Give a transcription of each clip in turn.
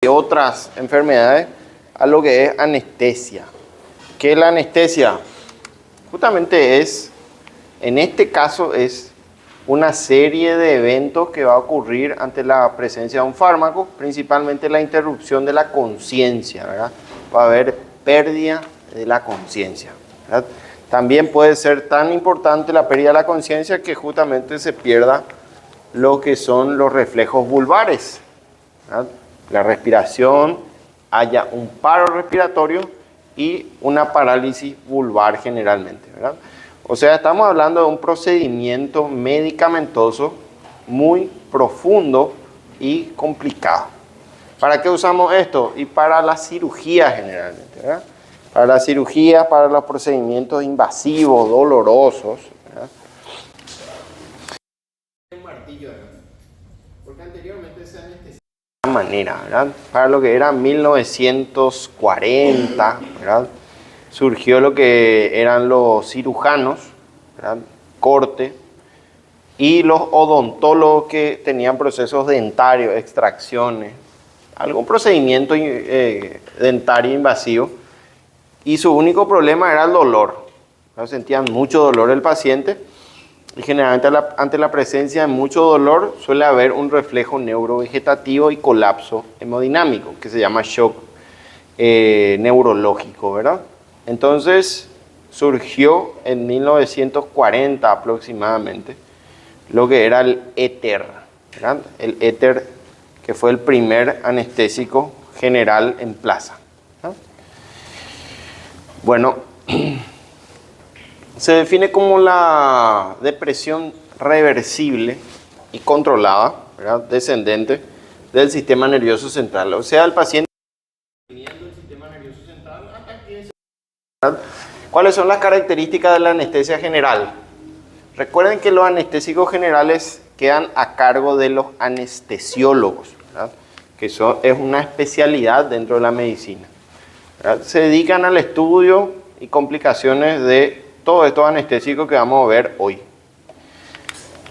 otras enfermedades a lo que es anestesia. ¿Qué es la anestesia? Justamente en este caso es una serie de eventos que va a ocurrir ante la presencia de un fármaco, principalmente la interrupción de la conciencia, ¿verdad? Va a haber pérdida de la conciencia, ¿verdad? También puede ser tan importante la pérdida de la conciencia que justamente se pierda lo que son los reflejos vulvares, ¿verdad? La respiración, haya un paro respiratorio y una parálisis vulvar generalmente, ¿verdad? O sea, estamos hablando de un procedimiento medicamentoso muy profundo y complicado. ¿Para qué usamos esto? Y para la cirugía generalmente, ¿verdad? Para la cirugía, para los procedimientos invasivos, dolorosos, ¿verdad? Un martillo, ¿verdad? Porque anteriormente se anestesiaba de esta manera, ¿verdad? Para lo que era 1940, ¿verdad? Surgió lo que eran los cirujanos, ¿verdad? Corte, y los odontólogos que tenían procesos dentarios, extracciones, algún procedimiento dentario invasivo, y su único problema era el dolor. ¿No? Sentían mucho dolor el paciente, y generalmente ante la presencia de mucho dolor suele haber un reflejo neurovegetativo y colapso hemodinámico, que se llama shock neurológico, ¿verdad? Entonces surgió en 1940 aproximadamente lo que era el éter, ¿verdad? El éter, que fue el primer anestésico general en plaza, ¿verdad? Bueno, se define como la depresión reversible y controlada, ¿verdad? Descendente del sistema nervioso central. O sea, el paciente teniendo el sistema nervioso central hasta que... ¿Cuáles son las características de la anestesia general? Recuerden que los anestésicos generales quedan a cargo de los anestesiólogos, ¿verdad? Que eso es una especialidad dentro de la medicina, ¿verdad? Se dedican al estudio y complicaciones de todos estos anestésicos que vamos a ver hoy.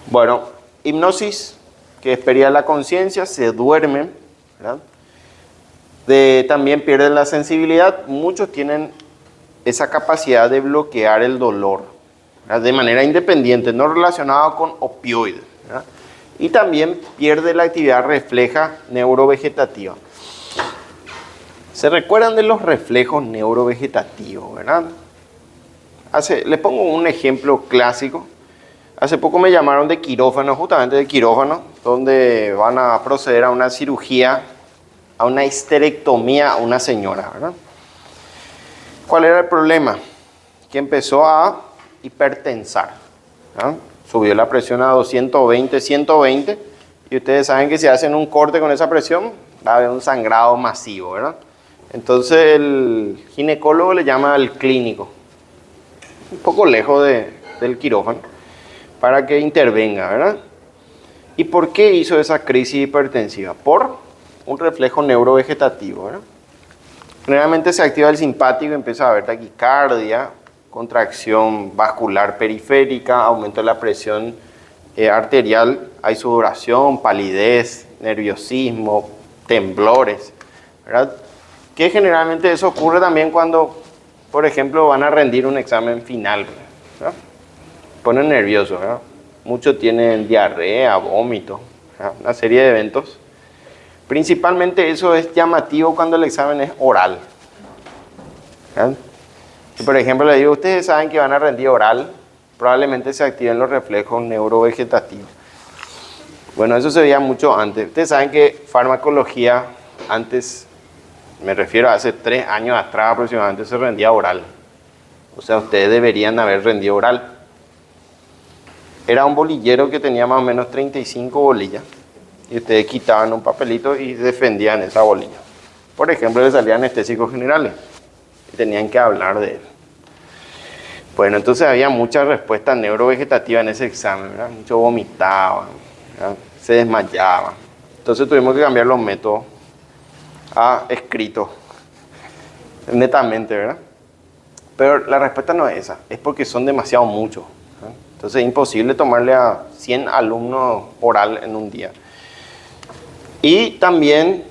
Bueno, hipnosis, que es pérdida de la conciencia, se duermen, ¿verdad? También pierden la sensibilidad. Muchos tienen esa capacidad de bloquear el dolor, ¿verdad? De manera independiente, no relacionado con opioides, ¿verdad? Y también pierde la actividad refleja neurovegetativa. ¿Se recuerdan de los reflejos neurovegetativos, verdad? Les pongo un ejemplo clásico. Hace poco me llamaron de quirófano, justamente de quirófano, donde van a proceder a una cirugía, a una histerectomía a una señora, ¿verdad? ¿Cuál era el problema? Que empezó a hipertensar, ¿verdad? Subió la presión a 220, 120, y ustedes saben que si hacen un corte con esa presión, va a haber un sangrado masivo, ¿verdad? Entonces el ginecólogo le llama al clínico, un poco lejos del quirófano, para que intervenga, ¿verdad? ¿Y por qué hizo esa crisis hipertensiva? Por un reflejo neurovegetativo, ¿verdad? Generalmente se activa el simpático y empieza a haber taquicardia, contracción vascular periférica, aumento de la presión arterial, hay sudoración, palidez, nerviosismo, temblores, ¿verdad? Que generalmente eso ocurre también cuando, por ejemplo, van a rendir un examen final, ¿verdad? Ponen nerviosos, ¿verdad? Muchos tienen diarrea, vómito, ¿verdad? Una serie de eventos. Principalmente eso es llamativo cuando el examen es oral, ¿verdad? Si por ejemplo le digo, ustedes saben que van a rendir oral, probablemente se activen los reflejos neurovegetativos. Bueno, eso se veía mucho antes. Ustedes saben que farmacología antes, me refiero a hace 3 años atrás aproximadamente, se rendía oral. O sea, ustedes deberían haber rendido oral. Era un bolillero que tenía más o menos 35 bolillas. Y ustedes quitaban un papelito y defendían esa bolilla. Por ejemplo, le salían anestésicos generales y tenían que hablar de él. Bueno, entonces había mucha respuesta neurovegetativa en ese examen, ¿verdad? Muchos vomitaban, ¿verdad? Se desmayaban. Entonces tuvimos que cambiar los métodos a escrito, netamente, ¿verdad? Pero la respuesta no es esa, es porque son demasiado muchos, ¿verdad? Entonces es imposible tomarle a 100 alumnos oral en un día. Y también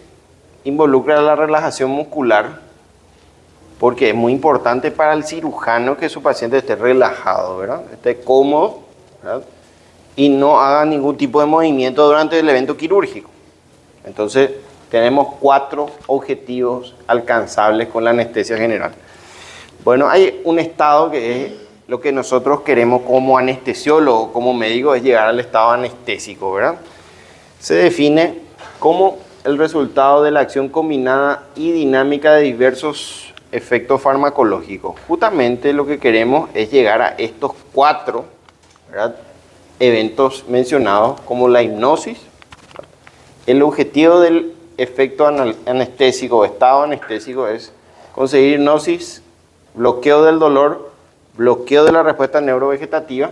involucra la relajación muscular, porque es muy importante para el cirujano que su paciente esté relajado, ¿verdad? Esté cómodo, ¿verdad? Y no haga ningún tipo de movimiento durante el evento quirúrgico. Entonces, tenemos 4 objetivos alcanzables con la anestesia general. Bueno, hay un estado que es lo que nosotros queremos como anestesiólogo, como médico, es llegar al estado anestésico, ¿verdad? Se define como el resultado de la acción combinada y dinámica de diversos efectos farmacológicos. Justamente lo que queremos es llegar a estos 4, ¿verdad?, eventos mencionados como la hipnosis. El objetivo del efecto anestésico o estado anestésico es conseguir hipnosis, bloqueo del dolor, bloqueo de la respuesta neurovegetativa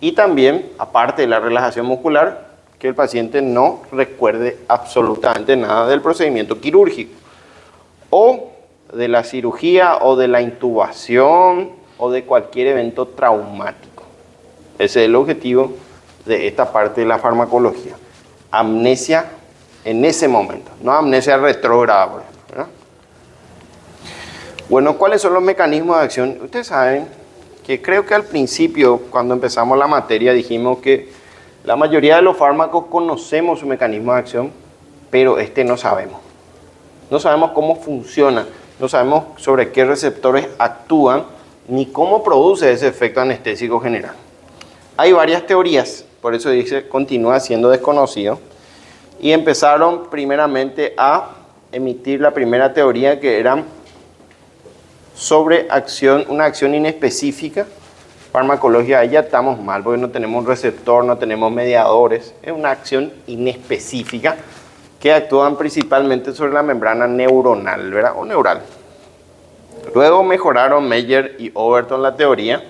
y también, aparte de la relajación muscular, que el paciente no recuerde absolutamente nada del procedimiento quirúrgico o de la cirugía o de la intubación o de cualquier evento traumático. Ese es el objetivo de esta parte de la farmacología. Amnesia en ese momento, no amnesia retrógrada, por ejemplo, ¿verdad? Bueno, ¿cuáles son los mecanismos de acción? Ustedes saben que creo que al principio, cuando empezamos la materia, dijimos que la mayoría de los fármacos conocemos su mecanismo de acción, pero no sabemos. No sabemos cómo funciona, no sabemos sobre qué receptores actúan, ni cómo produce ese efecto anestésico general. Hay varias teorías, por eso dice, continúa siendo desconocido, y empezaron primeramente a emitir la primera teoría, que era sobre una acción inespecífica farmacología. Ahí ya estamos mal, porque no tenemos receptor, no tenemos mediadores, es una acción inespecífica que actúan principalmente sobre la membrana neuronal, ¿verdad?, o neural. Luego mejoraron Meyer y Overton la teoría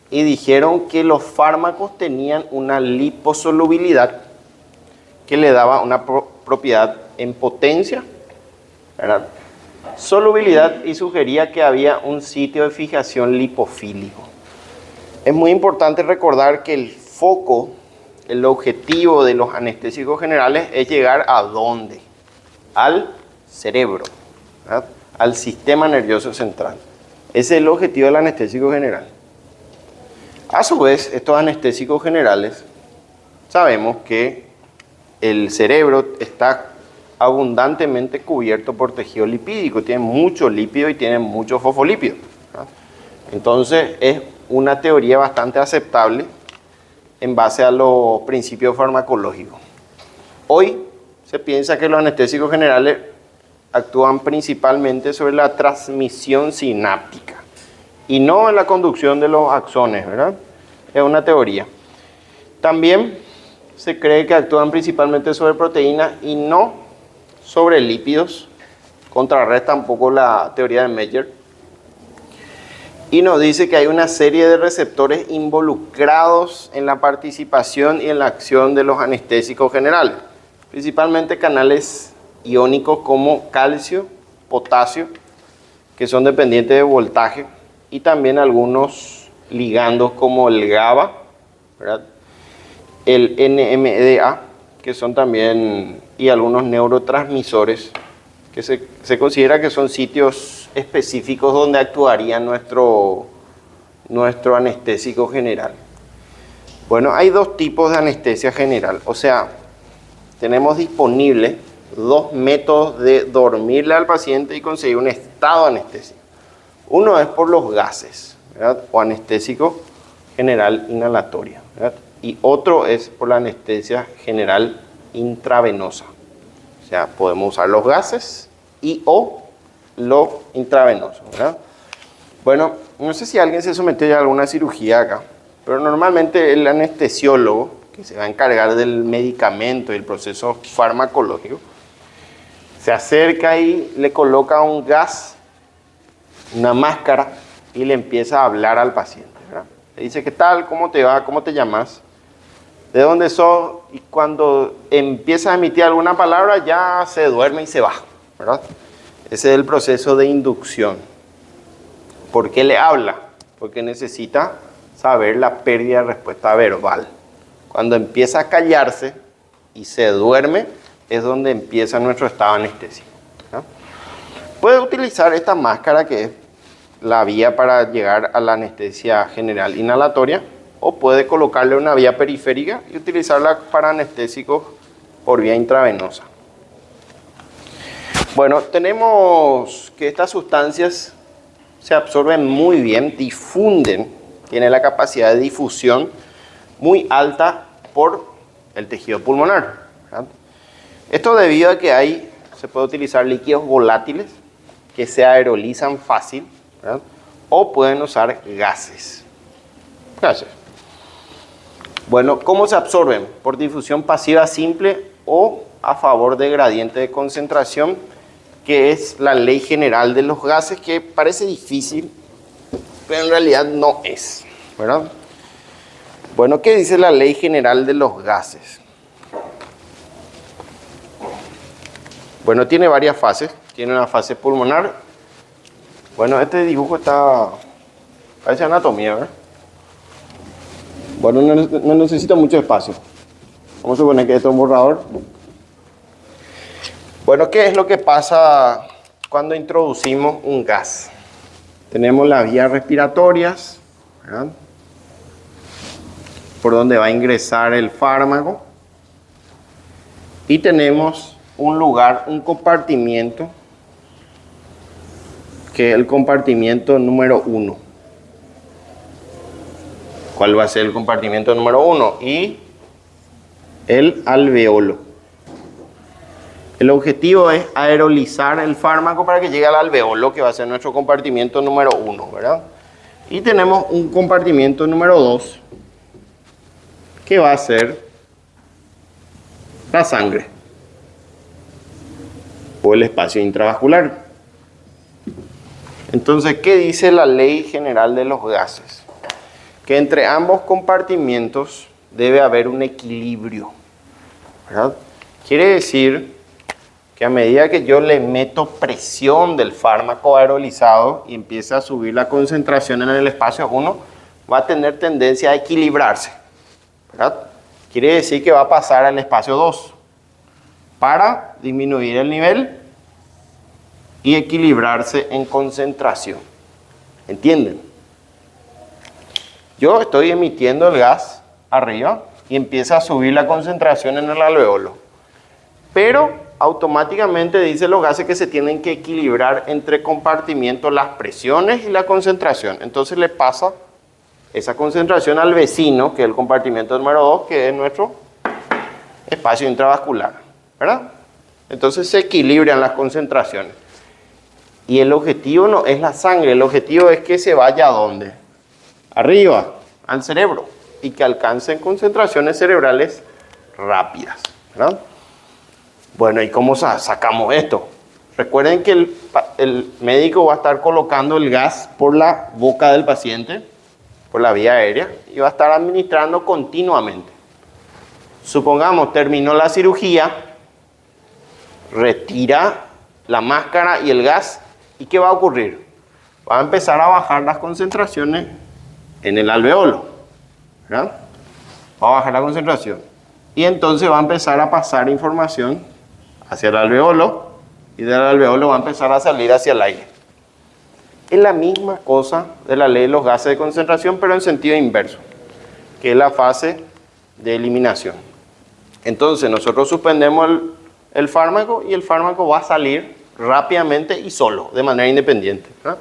y dijeron que los fármacos tenían una liposolubilidad que le daba una propiedad en potencia, ¿verdad?, solubilidad, y sugería que había un sitio de fijación lipofílico. Es muy importante recordar que el foco, el objetivo de los anestésicos generales es llegar ¿a dónde? Al cerebro, ¿verdad?, al sistema nervioso central. Ese es el objetivo del anestésico general. A su vez, estos anestésicos generales, sabemos que el cerebro está abundantemente cubierto por tejido lipídico, tiene mucho lípido y tiene mucho fosfolípido, ¿verdad? Entonces es una teoría bastante aceptable en base a los principios farmacológicos. Hoy se piensa que los anestésicos generales actúan principalmente sobre la transmisión sináptica y no en la conducción de los axones, ¿verdad? Es una teoría. También se cree que actúan principalmente sobre proteínas y no sobre lípidos. Contrarresta un poco la teoría de Meyer. Y nos dice que hay una serie de receptores involucrados en la participación y en la acción de los anestésicos generales. Principalmente canales iónicos como calcio, potasio, que son dependientes de voltaje, y también algunos ligandos como el GABA, ¿verdad?, el NMDA, que son también, y algunos neurotransmisores, que se considera que son sitios específicos donde actuaría nuestro anestésico general. Bueno, hay 2 tipos de anestesia general, o sea, tenemos disponibles 2 métodos de dormirle al paciente y conseguir un estado anestésico. Uno es por los gases, ¿verdad?, o anestésico general inhalatorio, ¿verdad?, y otro es por la anestesia general intravenosa. O sea, podemos usar los gases o lo intravenoso, ¿verdad? Bueno, no sé si alguien se sometió ya a alguna cirugía acá, pero normalmente el anestesiólogo, que se va a encargar del medicamento y el proceso farmacológico, se acerca y le coloca un gas, una máscara, y le empieza a hablar al paciente, ¿verdad? Le dice, ¿qué tal? ¿Cómo te va? ¿Cómo te llamas? ¿De dónde sos? Y cuando empieza a emitir alguna palabra ya se duerme y se va, ¿verdad? Ese es el proceso de inducción. ¿Por qué le habla? Porque necesita saber la pérdida de respuesta verbal. Cuando empieza a callarse y se duerme es donde empieza nuestro estado anestésico, ¿verdad? Puede utilizar esta máscara que es la vía para llegar a la anestesia general inhalatoria, o puede colocarle una vía periférica y utilizarla para anestésicos por vía intravenosa. Bueno, tenemos que estas sustancias se absorben muy bien, difunden, tienen la capacidad de difusión muy alta por el tejido pulmonar, ¿verdad? Esto debido a que se puede utilizar líquidos volátiles que se aerolizan fácil, ¿verdad? O pueden usar gases. Bueno, ¿cómo se absorben? Por difusión pasiva simple o a favor de gradiente de concentración, que es la ley general de los gases, que parece difícil, pero en realidad no es, ¿verdad? Bueno, ¿qué dice la ley general de los gases? Bueno, tiene varias fases. Tiene una fase pulmonar. Bueno, este dibujo parece anatomía, ¿verdad? Bueno, no necesita mucho espacio. Vamos a suponer que esto es un borrador. Bueno, ¿qué es lo que pasa cuando introducimos un gas? Tenemos las vías respiratorias, ¿verdad?, por donde va a ingresar el fármaco. Y tenemos un lugar, un compartimiento, que es el compartimiento número 1. ¿Cuál va a ser el compartimiento número 1? Y el alveolo. El objetivo es aerolizar el fármaco para que llegue al alveolo, que va a ser nuestro compartimiento número 1, ¿verdad? Y tenemos un compartimiento número 2, que va a ser la sangre o el espacio intravascular. Entonces, ¿qué dice la ley general de los gases? Que entre ambos compartimientos debe haber un equilibrio, ¿verdad? Quiere decir que a medida que yo le meto presión del fármaco aerolizado y empieza a subir la concentración en el espacio 1, va a tener tendencia a equilibrarse, ¿verdad? Quiere decir que va a pasar al espacio 2 para disminuir el nivel y equilibrarse en concentración. ¿Entienden? Yo estoy emitiendo el gas arriba y empieza a subir la concentración en el alveolo, pero automáticamente dice los gases que se tienen que equilibrar entre compartimientos las presiones y la concentración. Entonces le pasa esa concentración al vecino, que es el compartimento número 2, que es nuestro espacio intravascular, ¿verdad? Entonces se equilibran las concentraciones. Y el objetivo no es la sangre, el objetivo es que se vaya ¿a dónde? Arriba, al cerebro, y que alcancen concentraciones cerebrales rápidas, ¿verdad? Bueno, ¿y cómo sacamos esto? Recuerden que el médico va a estar colocando el gas por la boca del paciente, por la vía aérea, y va a estar administrando continuamente. Supongamos, terminó la cirugía, retira la máscara y el gas, ¿y qué va a ocurrir? Va a empezar a bajar las concentraciones en el alveolo, ¿verdad? Va a bajar la concentración. Y entonces va a empezar a pasar información hacia el alveolo, y del alveolo va a empezar a salir hacia el aire. Es la misma cosa de la ley de los gases de concentración, pero en sentido inverso, que es la fase de eliminación. Entonces nosotros suspendemos el fármaco y el fármaco va a salir rápidamente y solo, de manera independiente, ¿verdad?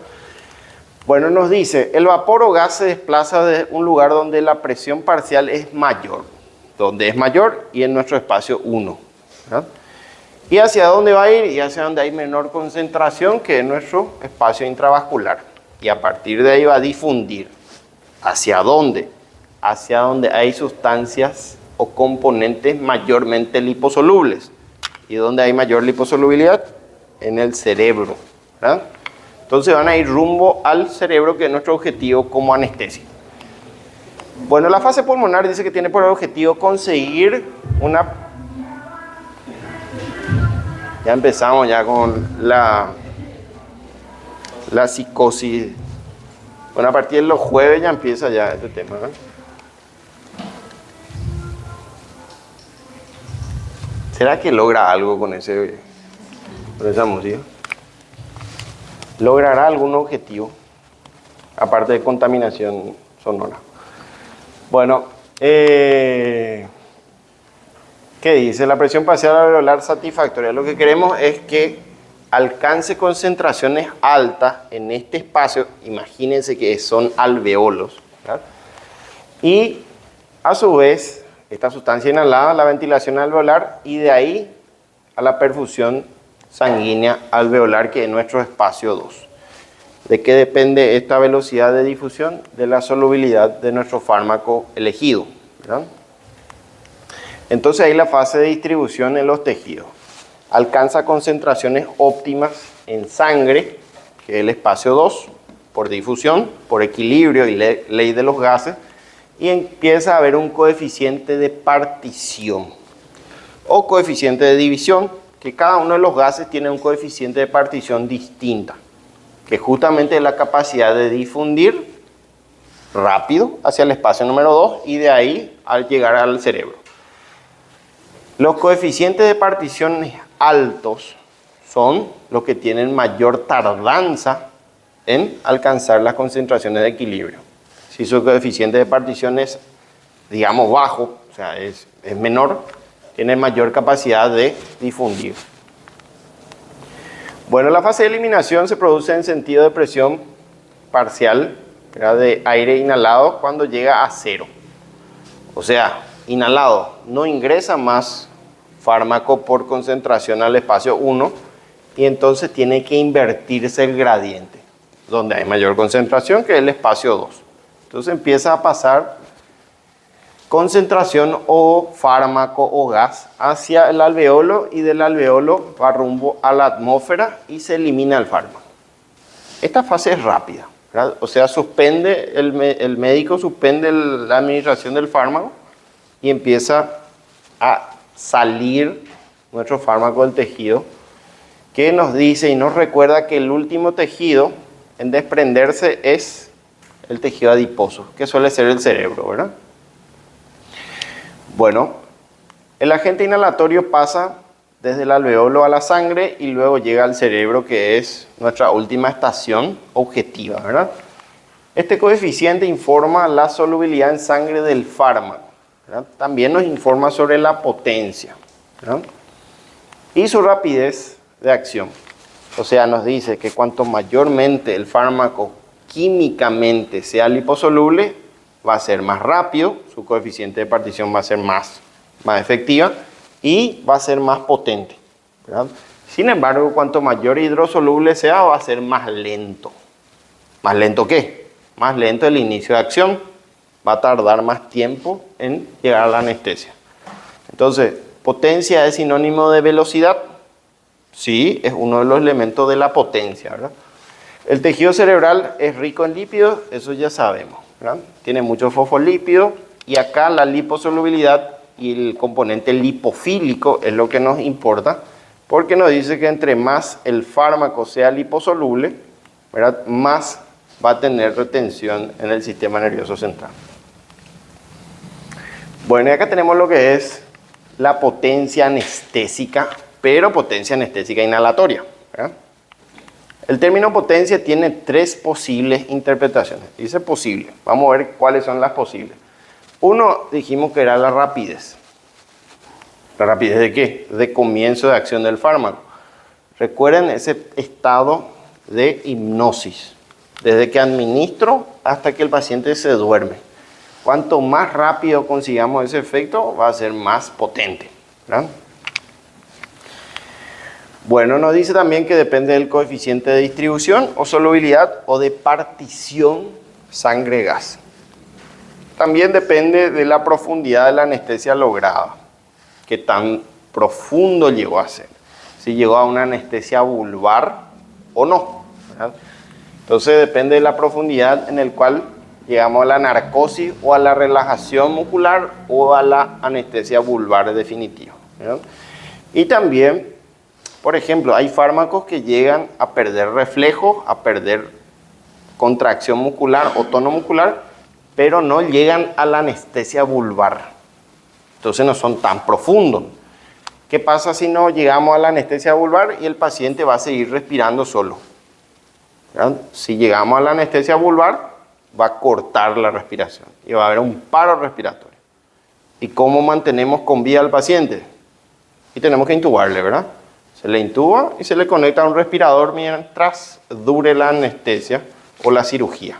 Bueno, nos dice, el vapor o gas se desplaza de un lugar donde la presión parcial es mayor, y en nuestro espacio 1, ¿verdad? ¿Y hacia dónde va a ir? Y hacia donde hay menor concentración, que es nuestro espacio intravascular. Y a partir de ahí va a difundir. ¿Hacia dónde? Hacia donde hay sustancias o componentes mayormente liposolubles. ¿Y dónde hay mayor liposolubilidad? En el cerebro, ¿verdad? Entonces van a ir rumbo al cerebro, que es nuestro objetivo como anestesia. Bueno, la fase pulmonar dice que tiene por objetivo conseguir una... Ya empezamos ya con la psicosis. Bueno, a partir de los jueves ya empieza ya este tema, ¿no? ¿Será que logra algo con esa música? ¿Logrará algún objetivo? Aparte de contaminación sonora. Bueno, ¿qué dice? La presión parcial alveolar satisfactoria. Lo que queremos es que alcance concentraciones altas en este espacio. Imagínense que son alveolos, ¿verdad? Y a su vez, esta sustancia inhalada, la ventilación alveolar, y de ahí a la perfusión sanguínea alveolar, que es nuestro espacio 2. ¿De qué depende esta velocidad de difusión? De la solubilidad de nuestro fármaco elegido, ¿verdad? Entonces ahí la fase de distribución en los tejidos. Alcanza concentraciones óptimas en sangre, que es el espacio 2, por difusión, por equilibrio y ley de los gases, y empieza a haber un coeficiente de partición o coeficiente de división, que cada uno de los gases tiene un coeficiente de partición distinta, que justamente es la capacidad de difundir rápido hacia el espacio número 2 y de ahí al llegar al cerebro. Los coeficientes de partición altos son los que tienen mayor tardanza en alcanzar las concentraciones de equilibrio. Si su coeficiente de partición es, digamos, bajo, o sea, es menor, tiene mayor capacidad de difundir. Bueno, la fase de eliminación se produce en sentido de presión parcial, ¿verdad?, de aire inhalado cuando llega a 0. O sea, inhalado, no ingresa más fármaco por concentración al espacio 1 y entonces tiene que invertirse el gradiente, donde hay mayor concentración, que es el espacio 2. Entonces empieza a pasar concentración o fármaco o gas hacia el alveolo y del alveolo va rumbo a la atmósfera y se elimina el fármaco. Esta fase es rápida, ¿verdad? O sea, el médico suspende la administración del fármaco y empieza a salir nuestro fármaco del tejido, que nos dice y nos recuerda que el último tejido en desprenderse es el tejido adiposo, que suele ser el cerebro, ¿verdad? Bueno, el agente inhalatorio pasa desde el alveolo a la sangre y luego llega al cerebro, que es nuestra última estación objetiva, ¿verdad? Este coeficiente informa la solubilidad en sangre del fármaco, ¿verdad? También nos informa sobre la potencia, ¿verdad?, y su rapidez de acción. O sea, nos dice que cuanto mayormente el fármaco químicamente sea liposoluble, va a ser más rápido, su coeficiente de partición va a ser más efectiva y va a ser más potente, ¿verdad? Sin embargo, cuanto mayor hidrosoluble sea, va a ser más lento. ¿Más lento qué? Más lento el inicio de acción. Va a tardar más tiempo en llegar a la anestesia. Entonces, ¿potencia es sinónimo de velocidad? Sí, es uno de los elementos de la potencia, ¿verdad? El tejido cerebral es rico en lípidos, eso ya sabemos, ¿verdad? Tiene muchos fosfolípidos y acá la liposolubilidad y el componente lipofílico es lo que nos importa, porque nos dice que entre más el fármaco sea liposoluble, ¿verdad?, más va a tener retención en el sistema nervioso central. Bueno, y acá tenemos lo que es la potencia anestésica, pero potencia anestésica inhalatoria, ¿verdad? El término potencia tiene 3 posibles interpretaciones. Dice posible. Vamos a ver cuáles son las posibles. Uno, dijimos que era la rapidez. ¿La rapidez de qué? De comienzo de acción del fármaco. Recuerden ese estado de hipnosis, desde que administro hasta que el paciente se duerme. Cuanto más rápido consigamos ese efecto, va a ser más potente, ¿verdad? Bueno, nos dice también que depende del coeficiente de distribución o solubilidad o de partición sangre-gas. También depende de la profundidad de la anestesia lograda, qué tan profundo llegó a ser, si llegó a una anestesia vulvar o no, ¿verdad? Entonces depende de la profundidad en el cual llegamos a la narcosis o a la relajación muscular o a la anestesia vulvar definitiva, ¿verdad? Y también, por ejemplo, hay fármacos que llegan a perder reflejo, a perder contracción muscular o tono muscular, pero no llegan a la anestesia vulvar. Entonces no son tan profundos. ¿Qué pasa si no llegamos a la anestesia vulvar y el paciente va a seguir respirando solo? ¿verdad? Si llegamos a la anestesia vulvar, va a cortar la respiración y va a haber un paro respiratorio. ¿Y cómo mantenemos con vida al paciente? Y tenemos que intubarle, ¿verdad? Se le intuba y se le conecta a un respirador mientras dure la anestesia o la cirugía.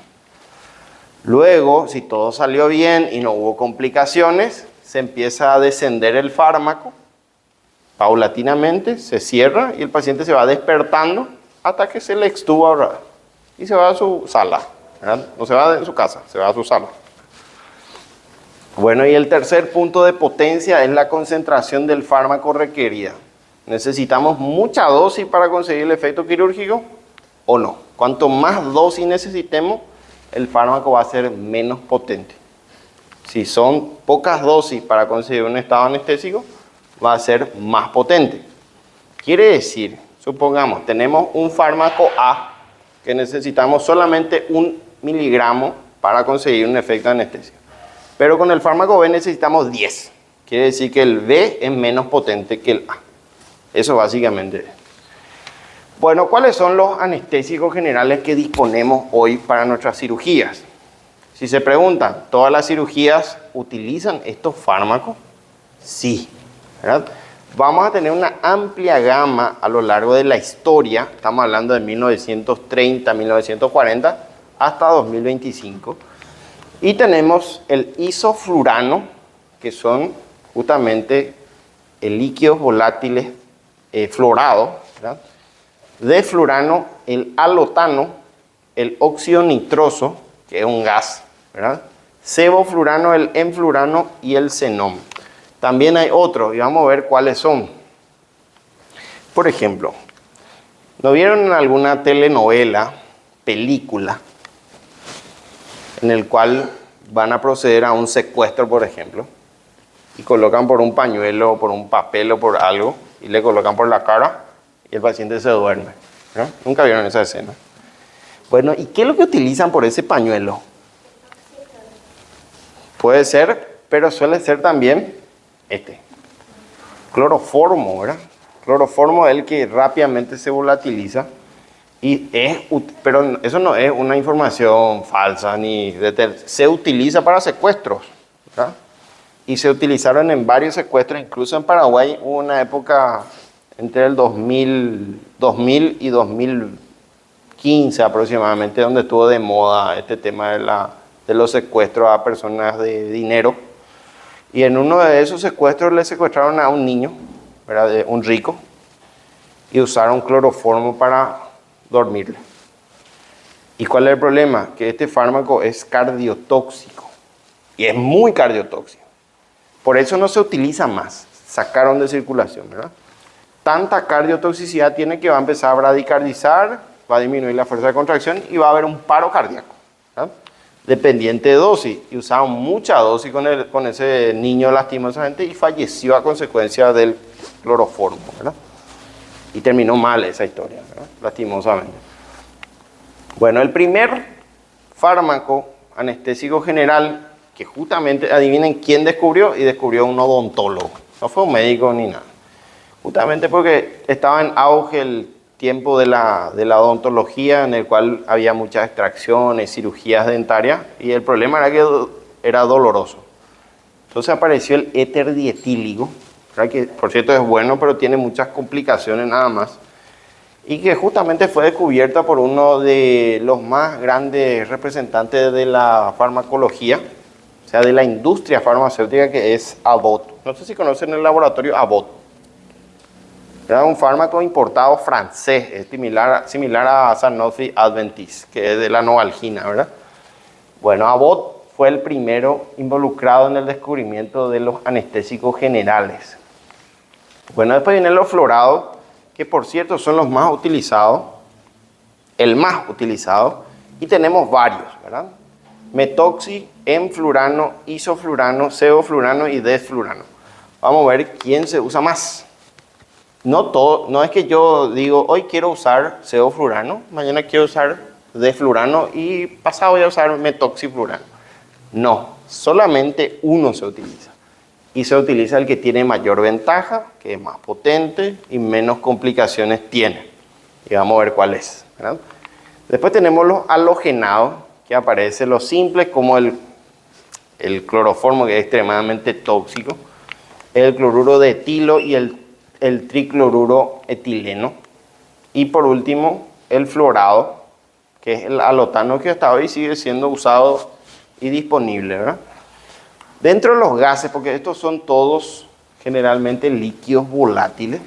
Luego, si todo salió bien y no hubo complicaciones, se empieza a descender el fármaco. Paulatinamente se cierra y el paciente se va despertando hasta que se le extuba otra vez. Y se va a su sala, ¿verdad? No se va de su casa, se va a su sala. Bueno, y el tercer punto de potencia es la concentración del fármaco requerida. ¿Necesitamos mucha dosis para conseguir el efecto quirúrgico o no? Cuanto más dosis necesitemos, el fármaco va a ser menos potente. Si son pocas dosis para conseguir un estado anestésico, va a ser más potente. Quiere decir, supongamos, tenemos un fármaco A que necesitamos solamente 1 miligramo para conseguir un efecto anestésico. Pero con el fármaco B necesitamos 10. Quiere decir que el B es menos potente que el A. Eso básicamente es. Bueno, ¿cuáles son los anestésicos generales que disponemos hoy para nuestras cirugías? Si se preguntan, ¿todas las cirugías utilizan estos fármacos? Sí, ¿verdad? Vamos a tener una amplia gama a lo largo de la historia. Estamos hablando de 1930, 1940 hasta 2025. Y tenemos el isoflurano, que son justamente líquidos volátiles fluorados, ¿verdad? Deflurano, el alotano, el óxido nitroso, que es un gas, ¿verdad? Sevoflurano, el enflurano y el xenón. También hay otros y vamos a ver cuáles son. Por ejemplo, ¿no vieron en alguna telenovela, película, en el cual van a proceder a un secuestro, por ejemplo, y colocan por un pañuelo, o por un papel o por algo, y le colocan por la cara y el paciente se duerme, ¿no? Nunca vieron esa escena. Bueno, ¿y qué es lo que utilizan por ese pañuelo? Puede ser, pero suele ser también cloroformo, ¿verdad? Cloroformo es el que rápidamente se volatiliza. Pero eso no es una información falsa, se utiliza para secuestros, ¿verdad? Y se utilizaron en varios secuestros, incluso en Paraguay hubo una época entre el 2000 y 2015 aproximadamente, donde estuvo de moda este tema de los secuestros a personas de dinero. Y en uno de esos secuestros le secuestraron a un niño, ¿verdad? Un rico, y usaron cloroformo para dormirle. ¿Y cuál es el problema? Que este fármaco es cardiotóxico y es muy cardiotóxico. Por eso no se utiliza más. Sacaron de circulación, ¿verdad? Tanta cardiotoxicidad tiene que va a empezar a bradicardizar, va a disminuir la fuerza de contracción y va a haber un paro cardíaco, ¿verdad? Dependiente de dosis. Y usaron mucha dosis con ese niño lastimosamente y falleció a consecuencia del cloroformo, ¿verdad? Y terminó mal esa historia, ¿verdad? Lastimosamente. Bueno, el primer fármaco anestésico general que justamente, adivinen quién descubrió, y descubrió un odontólogo. No fue un médico ni nada. Justamente porque estaba en auge el tiempo de la odontología, en el cual había muchas extracciones, cirugías dentarias, y el problema era que era doloroso. Entonces apareció el éter dietílico, que por cierto es bueno, pero tiene muchas complicaciones nada más, y que justamente fue descubierta por uno de los más grandes representantes de la farmacología, o sea, de la industria farmacéutica, que es Abbott. No sé si conocen el laboratorio Abbott. Era un fármaco importado francés, es similar a Sanofi Aventis, que es de la Novalgina, ¿verdad? Bueno, Abbott fue el primero involucrado en el descubrimiento de los anestésicos generales. Bueno, después vienen los florados, que por cierto son los más utilizados, el más utilizado, y tenemos varios, ¿verdad? Metoxi, enflurano, isoflurano, sevoflurano y desflurano. Vamos a ver quién se usa más. No es que yo digo, hoy quiero usar sevoflurano, mañana quiero usar desflurano y pasado voy a usar metoxiflurano. No, solamente uno se utiliza. Y se utiliza el que tiene mayor ventaja, que es más potente y menos complicaciones tiene. Y vamos a ver cuál es, ¿verdad? Después tenemos los halogenados, que aparecen los simples como el cloroformo, que es extremadamente tóxico, el cloruro de etilo y el tricloruro etileno. Y por último, el fluorado, que es el halotano, que hasta hoy sigue siendo usado y disponible, ¿verdad? Dentro de los gases, porque estos son todos generalmente líquidos volátiles,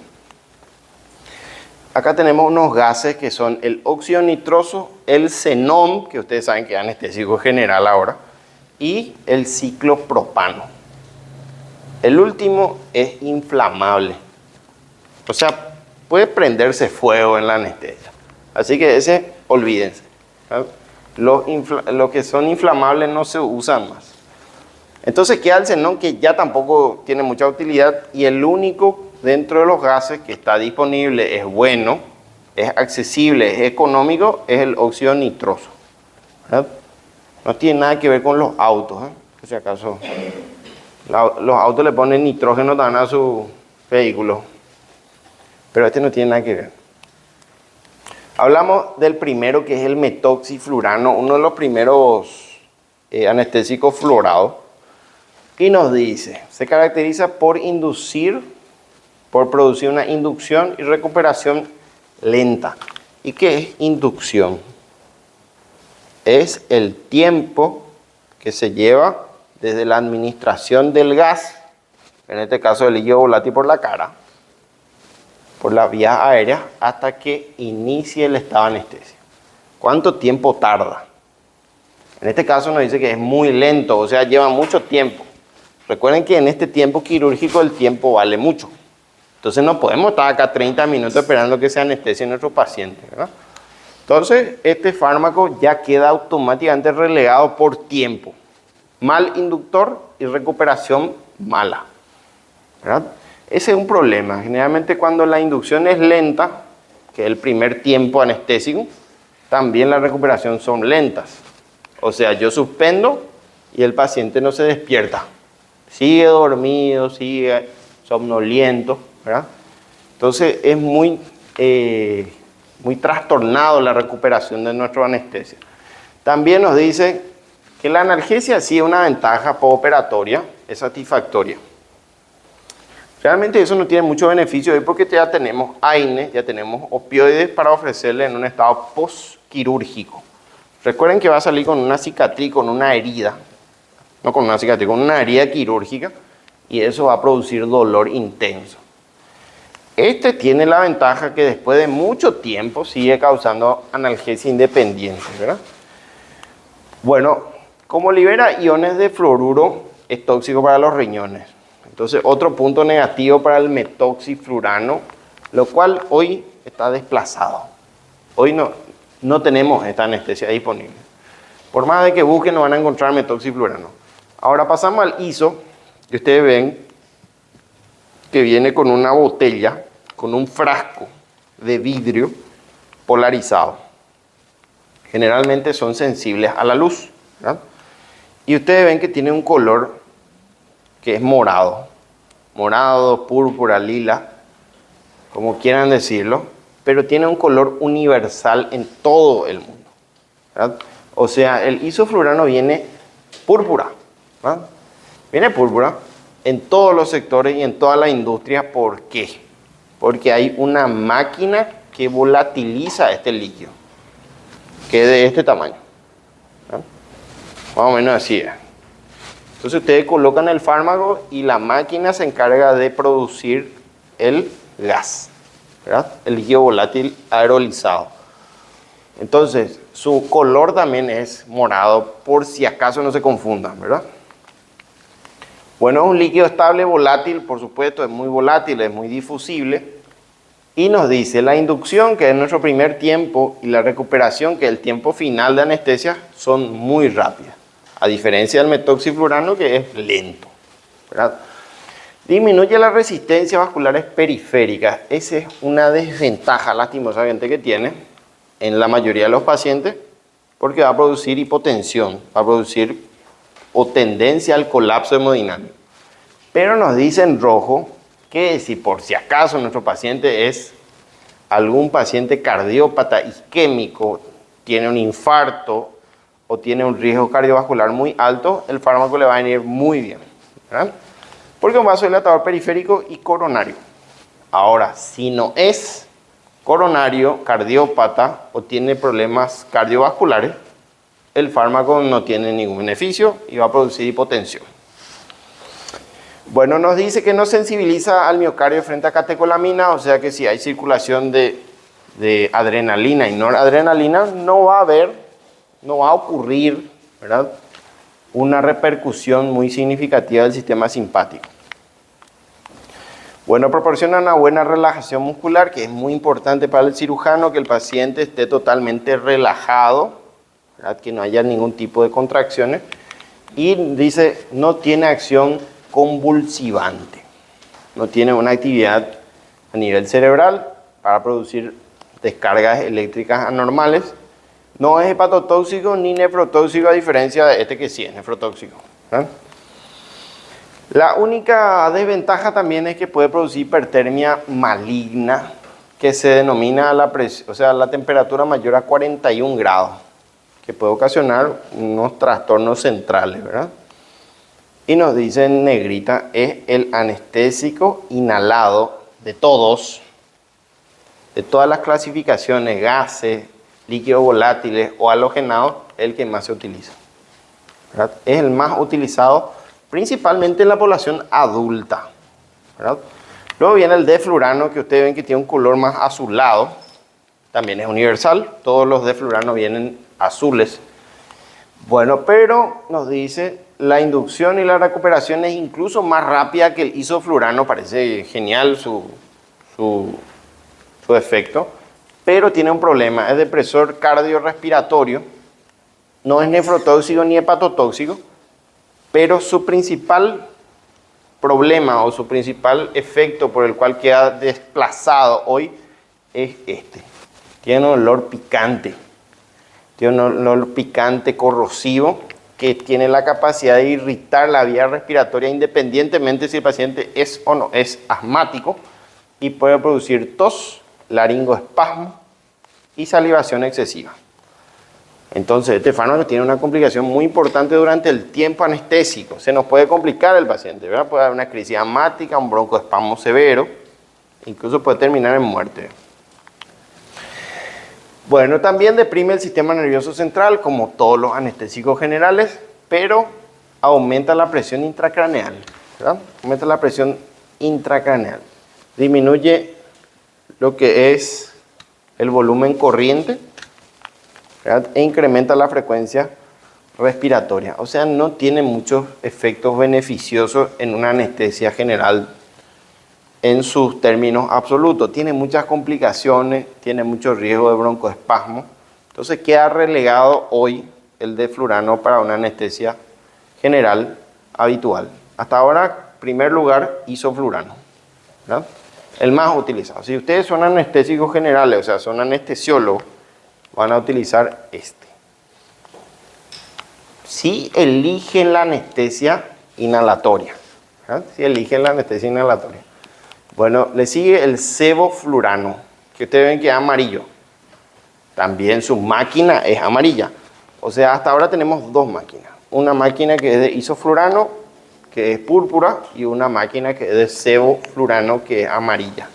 acá tenemos unos gases que son el óxido nitroso, el xenón, que ustedes saben que es anestésico general ahora, y el ciclopropano. El último es inflamable. O sea, puede prenderse fuego en la anestesia. Así que ese, olvídense. Los que son inflamables no se usan más. Entonces queda el xenón, que ya tampoco tiene mucha utilidad, y el único dentro de los gases que está disponible, es bueno, es accesible, es económico, es el óxido nitroso. ¿Verdad? No tiene nada que ver con los autos, ¿eh? Por si acaso los autos le ponen nitrógeno también a su vehículo, pero este no tiene nada que ver. Hablamos del primero, que es el metoxiflurano, uno de los primeros anestésicos fluorados, y nos dice, se caracteriza por producir una inducción y recuperación lenta. ¿Y qué es inducción? Es el tiempo que se lleva desde la administración del gas, en este caso el líquido volátil por la cara, por las vías aéreas, hasta que inicie el estado de anestesia. ¿Cuánto tiempo tarda? En este caso nos dice que es muy lento, o sea, lleva mucho tiempo. Recuerden que en este tiempo quirúrgico el tiempo vale mucho. Entonces no podemos estar acá 30 minutos esperando que se anestesie nuestro paciente, ¿verdad? Entonces este fármaco ya queda automáticamente relegado por tiempo. Mal inductor y recuperación mala, ¿verdad? Ese es un problema. Generalmente cuando la inducción es lenta, que es el primer tiempo anestésico, también la recuperación son lentas. O sea, yo suspendo y el paciente no se despierta. Sigue dormido, sigue somnoliento, ¿verdad? Entonces es muy trastornado la recuperación de nuestra anestesia. También nos dice que la analgesia sí es una ventaja postoperatoria, es satisfactoria. Realmente eso no tiene mucho beneficio hoy porque ya tenemos AINE, ya tenemos opioides para ofrecerle en un estado postquirúrgico. Recuerden que va a salir con una cicatriz, con una herida, no con una cicatriz, con una herida quirúrgica, y eso va a producir dolor intenso. Este tiene la ventaja que después de mucho tiempo sigue causando analgesia independiente, ¿verdad? Bueno, como libera iones de fluoruro, es tóxico para los riñones. Entonces, otro punto negativo para el metoxiflurano, lo cual hoy está desplazado. Hoy no tenemos esta anestesia disponible. Por más de que busquen, no van a encontrar metoxiflurano. Ahora pasamos al ISO, que ustedes ven que viene con una botella, con un frasco de vidrio polarizado. Generalmente son sensibles a la luz, ¿verdad? Y ustedes ven que tiene un color que es morado, púrpura, lila, como quieran decirlo, pero tiene un color universal en todo el mundo, ¿verdad? O sea, el isoflurano viene púrpura, ¿verdad? Viene púrpura en todos los sectores y en toda la industria. ¿Por qué? Porque hay una máquina que volatiliza este líquido, que es de este tamaño, ¿verdad? Más o menos así es. Entonces ustedes colocan el fármaco y la máquina se encarga de producir el gas, ¿verdad? El líquido volátil aerolizado. Entonces su color también es morado, por si acaso no se confundan, ¿verdad? Bueno, es un líquido estable, volátil, por supuesto, es muy volátil, es muy difusible. Y nos dice, la inducción, que es nuestro primer tiempo, y la recuperación, que es el tiempo final de anestesia, son muy rápidas. A diferencia del metoxiflurano, que es lento, ¿verdad? Disminuye la resistencia vasculares periféricas. Esa es una desventaja lastimosamente que tiene en la mayoría de los pacientes, porque va a producir hipotensión, va a producir o tendencia al colapso hemodinámico. Pero nos dice en rojo que si por si acaso nuestro paciente es algún paciente cardiópata isquémico, tiene un infarto o tiene un riesgo cardiovascular muy alto, el fármaco le va a venir muy bien, ¿verdad? Porque es un vasodilatador periférico y coronario. Ahora, si no es coronario, cardiópata o tiene problemas cardiovasculares, el fármaco no tiene ningún beneficio y va a producir hipotensión. Bueno, nos dice que no sensibiliza al miocardio frente a catecolamina, o sea que si hay circulación de adrenalina y noradrenalina, no va a ocurrir, ¿verdad?, una repercusión muy significativa del sistema simpático. Bueno, proporciona una buena relajación muscular, que es muy importante para el cirujano, que el paciente esté totalmente relajado, ¿verdad?, que no haya ningún tipo de contracciones. Y dice, no tiene acción convulsivante, no tiene una actividad a nivel cerebral para producir descargas eléctricas anormales, no es hepatotóxico ni nefrotóxico, a diferencia de este que sí es nefrotóxico, ¿verdad? La única desventaja también es que puede producir hipertermia maligna, que se denomina la temperatura mayor a 41 grados, que puede ocasionar unos trastornos centrales, ¿verdad? Y nos dice en negrita, es el anestésico inhalado de todas las clasificaciones, gases, líquidos volátiles o halogenados, el que más se utiliza, ¿verdad? Es el más utilizado principalmente en la población adulta, ¿verdad? Luego viene el deflurano, que ustedes ven que tiene un color más azulado, también es universal, todos los defluranos vienen azules. Bueno, pero nos dice, la inducción y la recuperación es incluso más rápida que el isoflurano, parece genial su efecto, pero tiene un problema, es depresor cardiorrespiratorio, no es nefrotóxico ni hepatotóxico, pero su principal problema o su principal efecto por el cual queda desplazado hoy es este. Tiene un olor picante, corrosivo, que tiene la capacidad de irritar la vía respiratoria independientemente si el paciente es o no es asmático, y puede producir tos, laringoespasmo y salivación excesiva. Entonces, este fármaco tiene una complicación muy importante durante el tiempo anestésico. Se nos puede complicar el paciente, ¿verdad? Puede haber una crisis asmática, un broncoespasmo severo, incluso puede terminar en muerte. Bueno, también deprime el sistema nervioso central, como todos los anestésicos generales, pero aumenta la presión intracraneal, ¿verdad? Aumenta la presión intracraneal. Disminuye lo que es el volumen corriente, ¿verdad?, e incrementa la frecuencia respiratoria. O sea, no tiene muchos efectos beneficiosos en una anestesia general en sus términos absolutos. Tiene muchas complicaciones, tiene mucho riesgo de broncoespasmo. Entonces queda relegado hoy el deflurano para una anestesia general habitual. Hasta ahora, primer lugar, isoflurano, ¿verdad?, el más utilizado. Si ustedes son anestésicos generales, o sea, son anestesiólogos, van a utilizar este. Si eligen la anestesia inhalatoria, ¿verdad?, si eligen la anestesia inhalatoria. Bueno, le sigue el sevoflurano, que ustedes ven que es amarillo. También su máquina es amarilla. O sea, hasta ahora tenemos dos máquinas. Una máquina que es de isoflurano, que es púrpura, y una máquina que es de sevoflurano, que es amarilla.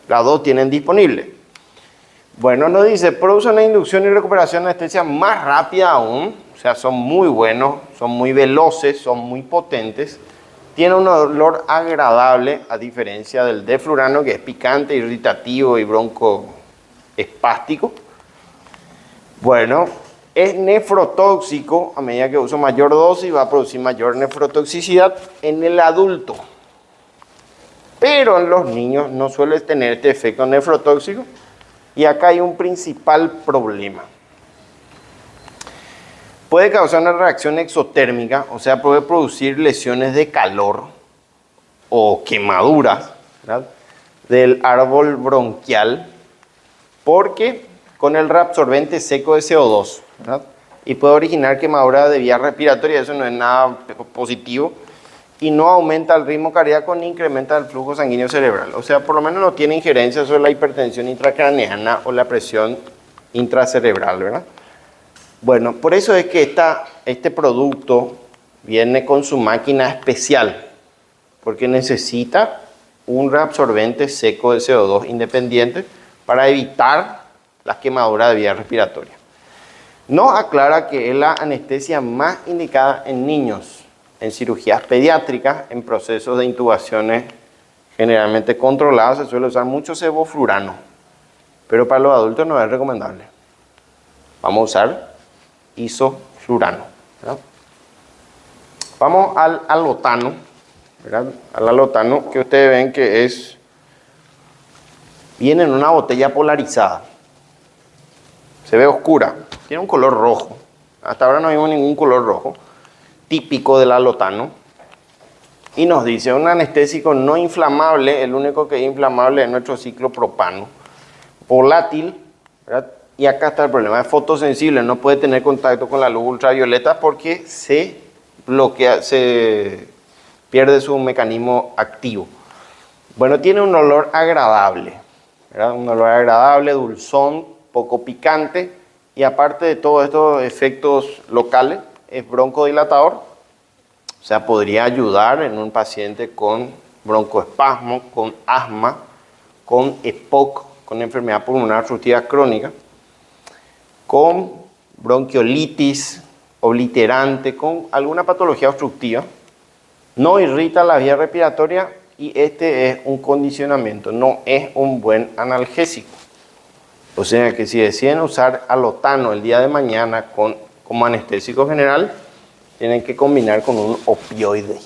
Las dos tienen disponible. Bueno, nos dice, produce una inducción y recuperación de anestesia más rápida aún. O sea, son muy buenos, son muy veloces, son muy potentes. Tiene un olor agradable, a diferencia del deflurano, que es picante, irritativo y broncoespástico. Bueno, es nefrotóxico. A medida que uso mayor dosis va a producir mayor nefrotoxicidad en el adulto. Pero en los niños no suele tener este efecto nefrotóxico. Y acá hay un principal problema. Puede causar una reacción exotérmica, o sea, puede producir lesiones de calor o quemaduras, ¿verdad?, del árbol bronquial, porque con el reabsorbente seco de CO2, ¿verdad?, y puede originar quemaduras de vía respiratoria. Eso no es nada positivo, y no aumenta el ritmo cardíaco ni incrementa el flujo sanguíneo cerebral. O sea, por lo menos no tiene injerencia sobre la hipertensión intracraneana o la presión intracerebral, ¿verdad? Bueno, por eso es que este producto viene con su máquina especial, porque necesita un reabsorbente seco de CO2 independiente para evitar las quemaduras de vía respiratoria. Nos aclara que es la anestesia más indicada en niños, en cirugías pediátricas, en procesos de intubaciones generalmente controlados. Se suele usar mucho sevoflurano, pero para los adultos no es recomendable. Vamos a usar isoflurano, ¿verdad? Vamos al alotano, ¿verdad? Al alotano, que ustedes ven que viene en una botella polarizada. Se ve oscura, tiene un color rojo. Hasta ahora no vimos ningún color rojo, típico del alotano. Y nos dice, un anestésico no inflamable, el único que es inflamable es nuestro ciclopropano. Volátil, ¿verdad? Y acá está el problema, es fotosensible, no puede tener contacto con la luz ultravioleta porque se bloquea, se pierde su mecanismo activo. Bueno, tiene un olor agradable, ¿verdad? Un olor agradable, dulzón, poco picante, y aparte de todos estos efectos locales, es broncodilatador, o sea, podría ayudar en un paciente con broncoespasmo, con asma, con EPOC, con enfermedad pulmonar obstructiva crónica, con bronquiolitis obliterante, con alguna patología obstructiva. No irrita la vía respiratoria y este es un condicionamiento, no es un buen analgésico. O sea que si deciden usar alotano el día de mañana como anestésico general, tienen que combinar con un opioide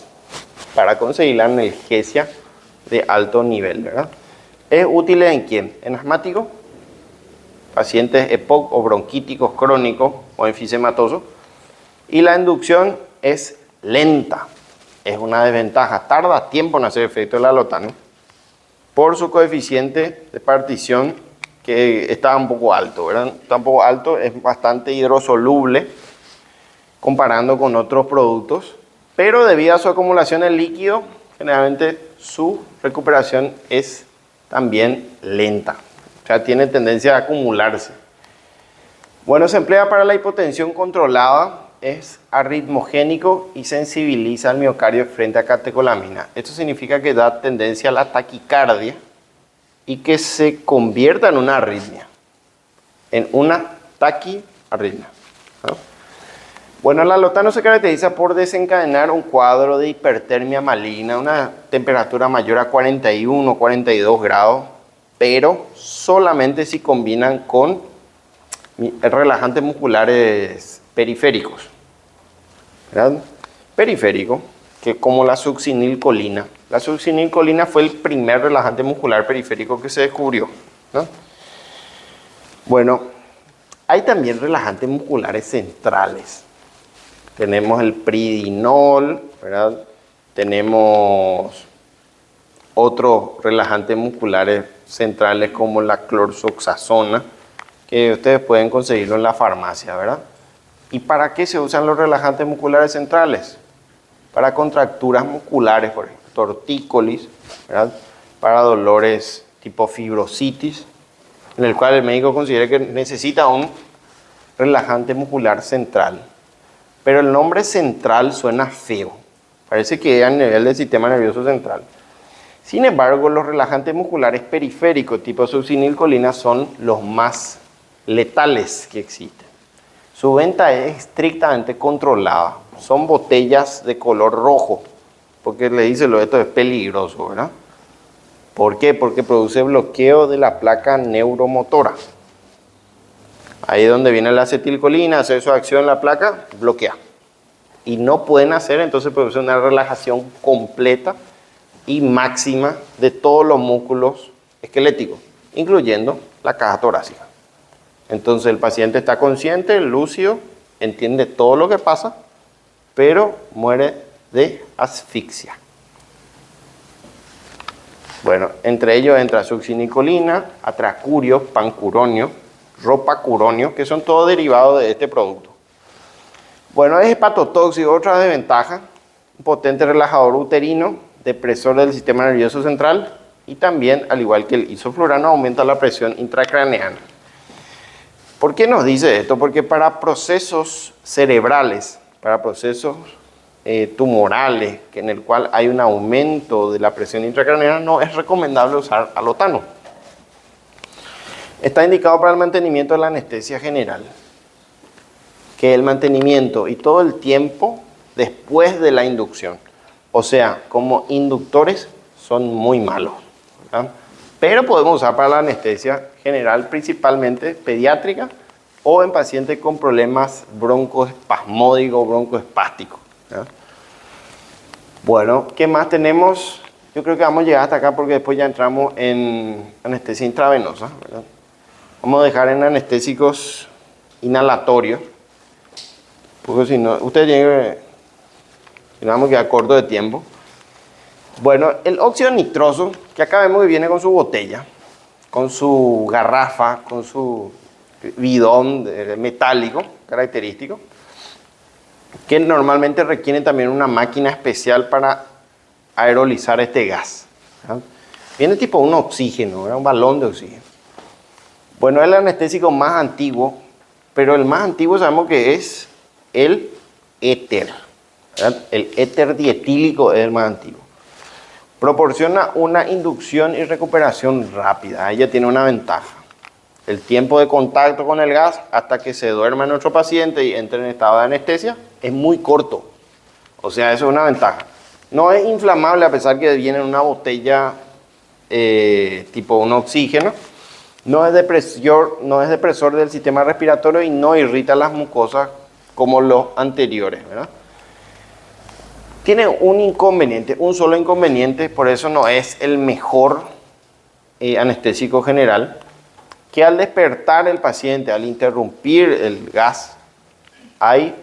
para conseguir la analgesia de alto nivel, ¿verdad? ¿Es útil en quién? ¿En asmáticos? Pacientes EPOC o bronquíticos crónicos o enfisematosos. Y la inducción es lenta. Es una desventaja. Tarda tiempo en hacer efecto el alotano por su coeficiente de partición que está un poco alto, ¿verdad? Está un poco alto, es bastante hidrosoluble comparando con otros productos, pero debido a su acumulación en líquido, generalmente su recuperación es también lenta. O sea, tiene tendencia a acumularse. Bueno, se emplea para la hipotensión controlada, es arritmogénico y sensibiliza al miocardio frente a catecolamina. Esto significa que da tendencia a la taquicardia y que se convierta en una arritmia, en una taquiarritmia, ¿no? Bueno, el alotano se caracteriza por desencadenar un cuadro de hipertermia maligna, una temperatura mayor a 41 o 42 grados, pero solamente si combinan con relajantes musculares periféricos, ¿verdad? Periférico, que como la succinilcolina. La succinilcolina fue el primer relajante muscular periférico que se descubrió, ¿no? Bueno, hay también relajantes musculares centrales. Tenemos el pridinol, ¿verdad? Tenemos otros relajantes musculares centrales como la clorzoxazona, que ustedes pueden conseguirlo en la farmacia, ¿verdad? ¿Y para qué se usan los relajantes musculares centrales? Para contracturas musculares, por ejemplo, tortícolis, ¿verdad? Para dolores tipo fibrositis, en el cual el médico considera que necesita un relajante muscular central. Pero el nombre central suena feo, parece que es a nivel del sistema nervioso central. Sin embargo, los relajantes musculares periféricos tipo succinilcolina son los más letales que existen. Su venta es estrictamente controlada. Son botellas de color rojo, porque le dicen esto es peligroso, ¿verdad? ¿Por qué? Porque produce bloqueo de la placa neuromotora. Ahí es donde viene la acetilcolina, hace su acción en la placa, bloquea. Y no pueden hacer, entonces produce una relajación completa y máxima de todos los músculos esqueléticos, incluyendo la caja torácica. Entonces el paciente está consciente, lúcido, entiende todo lo que pasa, pero muere de asfixia. Bueno, entre ellos entra succinicolina, atracurio, pancuronio, ropacuronio, que son todos derivados de este producto. Bueno, es hepatotóxico, otra desventaja, un potente relajador uterino, depresor del sistema nervioso central y también, al igual que el isoflurano, aumenta la presión intracraneana. ¿Por qué nos dice esto? Porque para procesos cerebrales, para procesos tumorales, en el cual hay un aumento de la presión intracraneal, no es recomendable usar alotano. Está indicado para el mantenimiento de la anestesia general, que el mantenimiento y todo el tiempo después de la inducción. O sea, como inductores son muy malos, ¿verdad? Pero podemos usar para la anestesia general, principalmente pediátrica o en pacientes con problemas broncoespasmódicos, broncoespásticos, ¿verdad? Bueno, ¿qué más tenemos? Yo creo que vamos a llegar hasta acá porque después ya entramos en anestesia intravenosa, ¿verdad? Vamos a dejar en anestésicos inhalatorios, porque si no, ustedes tienen que, si no vamos a quedar corto de tiempo. Bueno, el óxido nitroso, que acá vemos que viene con su botella, con su garrafa, con su bidón metálico característico, que normalmente requieren también una máquina especial para aerolizar este gas, ¿verdad? Viene tipo un oxígeno, ¿verdad? Un balón de oxígeno. Bueno, es el anestésico más antiguo, pero el más antiguo sabemos que es el éter, ¿verdad? El éter dietílico es el más antiguo. Proporciona una inducción y recuperación rápida. Ella tiene una ventaja. El tiempo de contacto con el gas hasta que se duerma nuestro paciente y entre en estado de anestesia es muy corto. O sea, eso es una ventaja. No es inflamable a pesar que viene en una botella tipo un oxígeno. No es depresor del sistema respiratorio y no irrita las mucosas como los anteriores, ¿verdad? Tiene un inconveniente, un solo inconveniente, por eso no es el mejor anestésico general, que al despertar el paciente, al interrumpir el gas, hay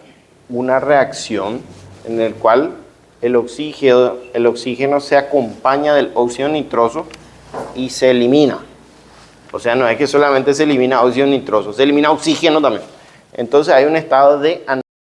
una reacción en la cual el oxígeno se acompaña del óxido nitroso y se elimina. O sea, no es que solamente se elimina óxido nitroso, se elimina oxígeno también. Entonces hay un estado de